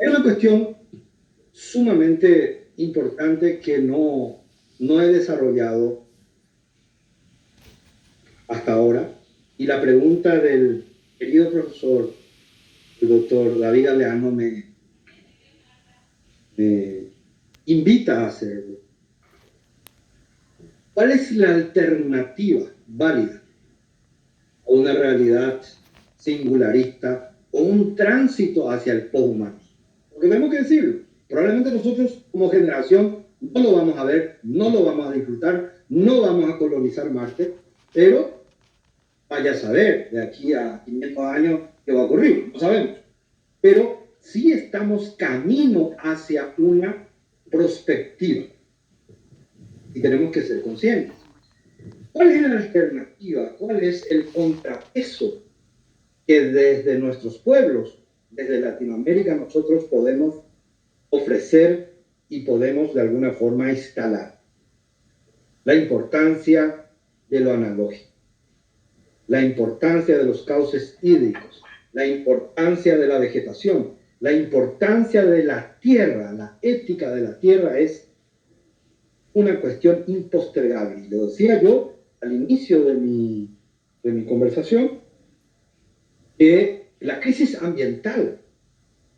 Hay una cuestión sumamente importante que no he desarrollado hasta ahora, y la pregunta del querido profesor, el doctor David Galeano, me invita a hacerlo. ¿Cuál es la alternativa válida a una realidad singularista o un tránsito hacia el posthumanismo? Porque tenemos que decirlo, probablemente nosotros como generación no lo vamos a ver, no lo vamos a disfrutar, no vamos a colonizar Marte, pero vaya a saber de aquí a 500 años qué va a ocurrir, no sabemos. Pero sí estamos camino hacia una perspectiva y tenemos que ser conscientes. ¿Cuál es la alternativa? ¿Cuál es el contrapeso que desde nuestros pueblos, desde Latinoamérica, nosotros podemos ofrecer y podemos de alguna forma instalar? La importancia de lo analógico, la importancia de los cauces hídricos, la importancia de la vegetación, la importancia de la tierra, la ética de la tierra es una cuestión impostergable. Y lo decía yo al inicio de mi conversación, que la crisis ambiental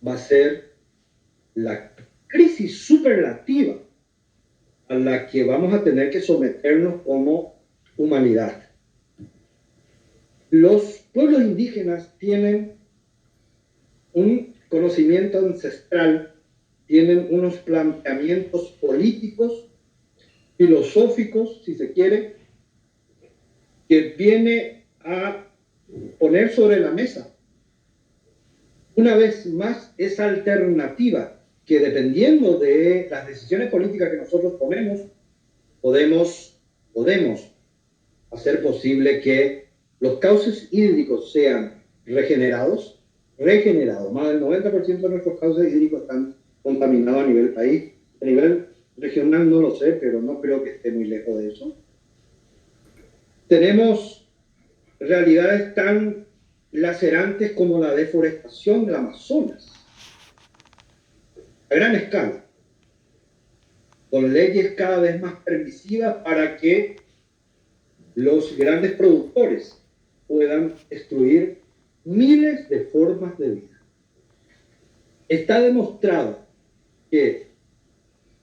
va a ser la crisis superlativa a la que vamos a tener que someternos como humanidad. Los pueblos indígenas tienen un conocimiento ancestral, tienen unos planteamientos políticos, filosóficos, si se quiere, que viene a poner sobre la mesa una vez más esa alternativa que, dependiendo de las decisiones políticas que nosotros tomemos, podemos hacer posible que los cauces hídricos sean regenerados. Más del 90% de nuestros cauces hídricos están contaminados a nivel país. A nivel regional no lo sé, pero no creo que esté muy lejos de eso. Tenemos realidades tan lacerantes como la deforestación del Amazonas, a gran escala, con leyes cada vez más permisivas para que los grandes productores puedan destruir miles de formas de vida. Está demostrado que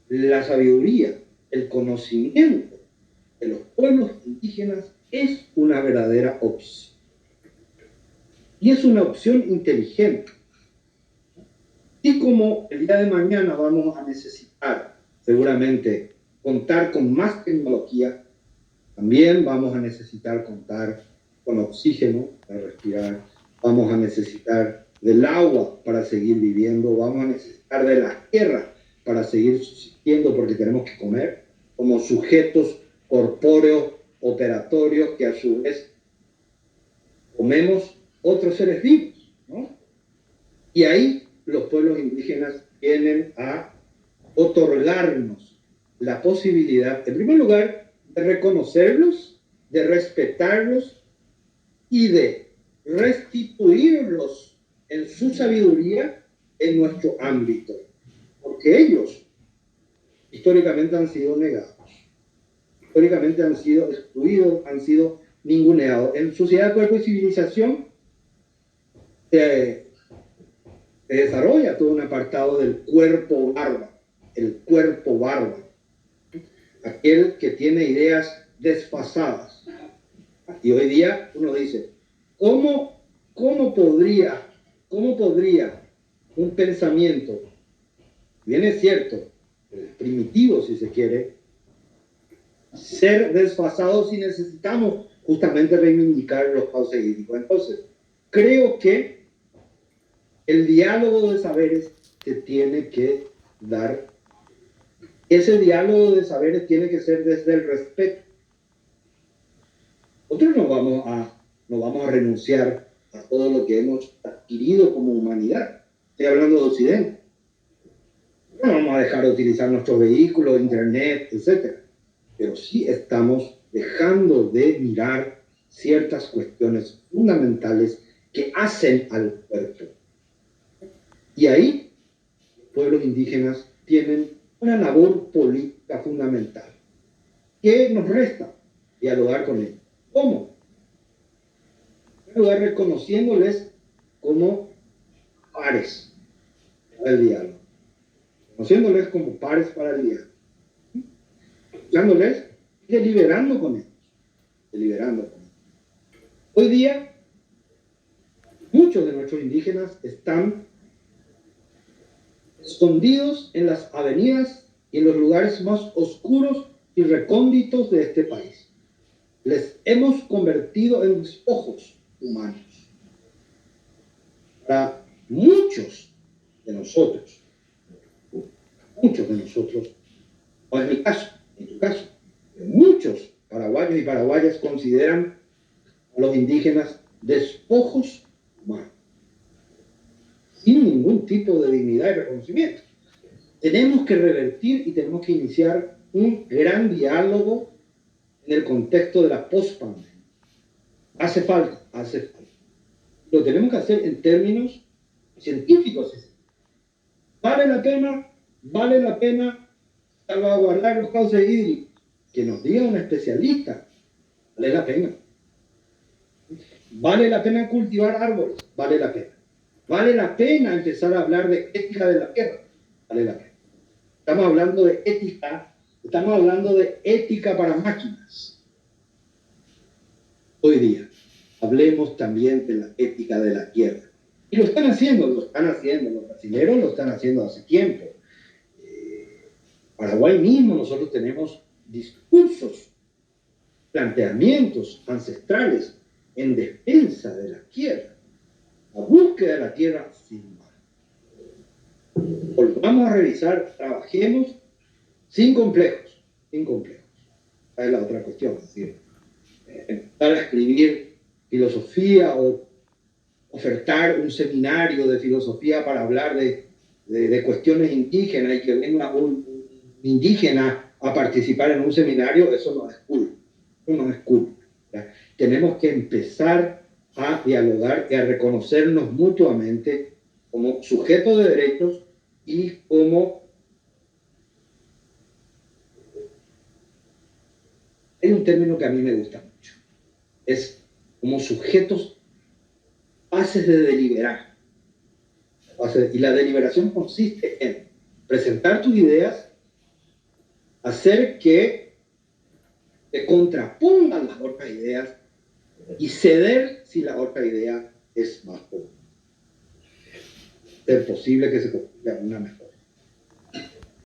la sabiduría, el conocimiento de los pueblos indígenas es una verdadera opción. Y es una opción inteligente. Y como el día de mañana vamos a necesitar seguramente contar con más tecnología, también vamos a necesitar contar con oxígeno para respirar, vamos a necesitar del agua para seguir viviendo, vamos a necesitar de la tierra para seguir subsistiendo porque tenemos que comer como sujetos corpóreos, operatorios, que a su vez comemos otros seres vivos, ¿no? Y ahí los pueblos indígenas vienen a otorgarnos la posibilidad, en primer lugar, de reconocerlos, de respetarlos y de restituirlos en su sabiduría en nuestro ámbito, porque ellos históricamente han sido negados, históricamente han sido excluidos, han sido ninguneados. En Sociedad, Cuerpo y Civilización se desarrolla todo un apartado del cuerpo bárbaro, el cuerpo bárbaro, aquel que tiene ideas desfasadas. Y hoy día uno dice, ¿cómo podría un pensamiento, bien es cierto, primitivo si se quiere, ser desfasado si necesitamos justamente reivindicar los cauces hídricos? Entonces, creo que el diálogo de saberes se tiene que dar. Ese diálogo de saberes tiene que ser desde el respeto. Nosotros no vamos a renunciar a todo lo que hemos adquirido como humanidad. Estoy hablando de Occidente. No vamos a dejar de utilizar nuestros vehículos, internet, etc. Pero sí estamos dejando de mirar ciertas cuestiones fundamentales que hacen al cuerpo. Y ahí pueblos indígenas tienen una labor política fundamental que nos resta dialogar con ellos. ¿Cómo? En primer lugar, reconociéndoles como pares para el diálogo, reconociéndoles como pares para el diálogo, escuchándoles y deliberando con ellos. Hoy día, muchos de nuestros indígenas están escondidos en las avenidas y en los lugares más oscuros y recónditos de este país. Les hemos convertido en despojos humanos. Para muchos de nosotros, no es mi caso, en tu caso, muchos paraguayos y paraguayas consideran a los indígenas despojos humanos, sin ningún tipo de dignidad y reconocimiento. Tenemos que revertir y tenemos que iniciar un gran diálogo en el contexto de la post-pandemia. Hace falta. Lo tenemos que hacer en términos científicos. Vale la pena salvaguardar los cauces hídricos. Que nos diga un especialista. Vale la pena. Vale la pena cultivar árboles. Vale la pena. Vale la pena empezar a hablar de ética de la tierra. Vale la pena. Estamos hablando de ética para máquinas. Hoy día, hablemos también de la ética de la tierra. Y lo están haciendo, los brasileños lo están haciendo hace tiempo. Paraguay mismo, nosotros tenemos discursos, planteamientos ancestrales en defensa de la tierra, la búsqueda de la tierra sin mal. Volvamos a revisar, trabajemos sin complejos. Esa es la otra cuestión, es decir, empezar a escribir filosofía o ofertar un seminario de filosofía para hablar de cuestiones indígenas y que venga un indígena a participar en un seminario, eso no es cool. ¿Ya? Tenemos que empezar a dialogar y a reconocernos mutuamente como sujetos de derechos y como... Hay un término que a mí me gusta mucho. Es como sujetos capaces de deliberar. Y la deliberación consiste en presentar tus ideas, hacer que se contrapongan las otras ideas y ceder si la otra idea es más pobre. Es posible que se construya una mejor.